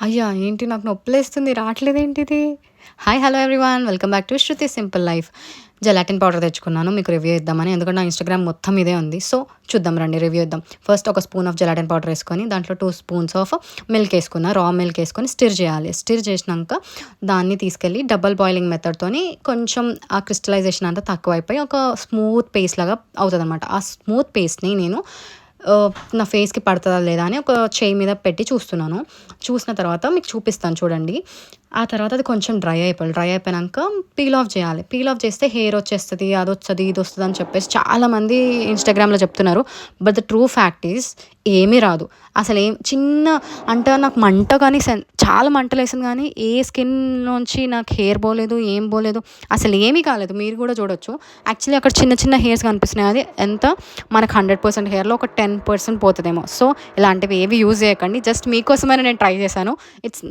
అయ్యా! ఏంటి నాకు నొప్పులేస్తుంది రావట్లేదేంటిది? Hi! Hello everyone. Welcome back to Shruti simple life. Gelatin powder తెచ్చుకున్నాను. మీకు రివ్యూ ఇద్దామని. ఎందుకంటే నా ఇన్‌స్టాగ్రామ్ మొత్తం ఇదే ఉంది. సో, చూద్దాం రండి రివ్యూ ఇద్దాం. ఫస్ట్ ఒక స్పూన్ ఆఫ్ జెలాటిన్ పౌడర్ ఏసుకొని, దాంట్లో 2 స్పూన్స్ ఆఫ్ మిల్క్ ఏసుకున్నా. రా మిల్క్ ఏసుకొని స్టిర్ చేయాలి. స్టిర్ చేసినంక దాన్ని తీసుకెళ్ళి డబుల్ బాయిలింగ్ మెథడ్‌తోని కొంచెం ఆ క్రిస్టలైజేషన్ అంతా తక్కువైపోయి ఒక స్మూత్ పేస్ట్ లాగా అవుతదనమాట. ఆ స్మూత్ పేస్ట్‌ని నేను నా ఫేస్‌కి పడతదా లేదా అని ఒక చెయ్యి మీద పెట్టి చూస్తున్నాను. చూసిన తర్వాత మీకు చూపిస్తాను చూడండి. ఆ తర్వాత అది కొంచెం డ్రై అయిపోవాలి. డ్రై అయిపోయినంక పీల్ ఆఫ్ చేయాలి. పీల్ ఆఫ్ చేస్తే హెయిర్ వచ్చేస్తది, అదొస్తది, ఇదొస్తది అని చెప్పేసి చాలామంది ఇన్‌స్టాగ్రామ్‌లో చెప్తున్నారు. But the true fact is ఏమీ రాదు. అసలేం చిన్న అంటే నాకు మంట గాని చాలా మంటలేసింది గానీ, ఏ స్కిన్ నుంచి నాకు హెయిర్ పోలేదు, ఏం పోలేదు. అసలేమీ కాలేదు. మీరు కూడా చూడొచ్చు. యాక్చువల్లీ అక్కడ చిన్న చిన్న హెయిర్స్ కనిపిస్తున్నాయి. అది ఎంత మనకు 100% హెయిర్‌లో ఒక 10% పోతదేమో. సో, ఇలాంటివి ఏవి యూజ్ చేయకండి. జస్ట్ మీకోసమైనా నేను ట్రై చేశాను. ఇట్స్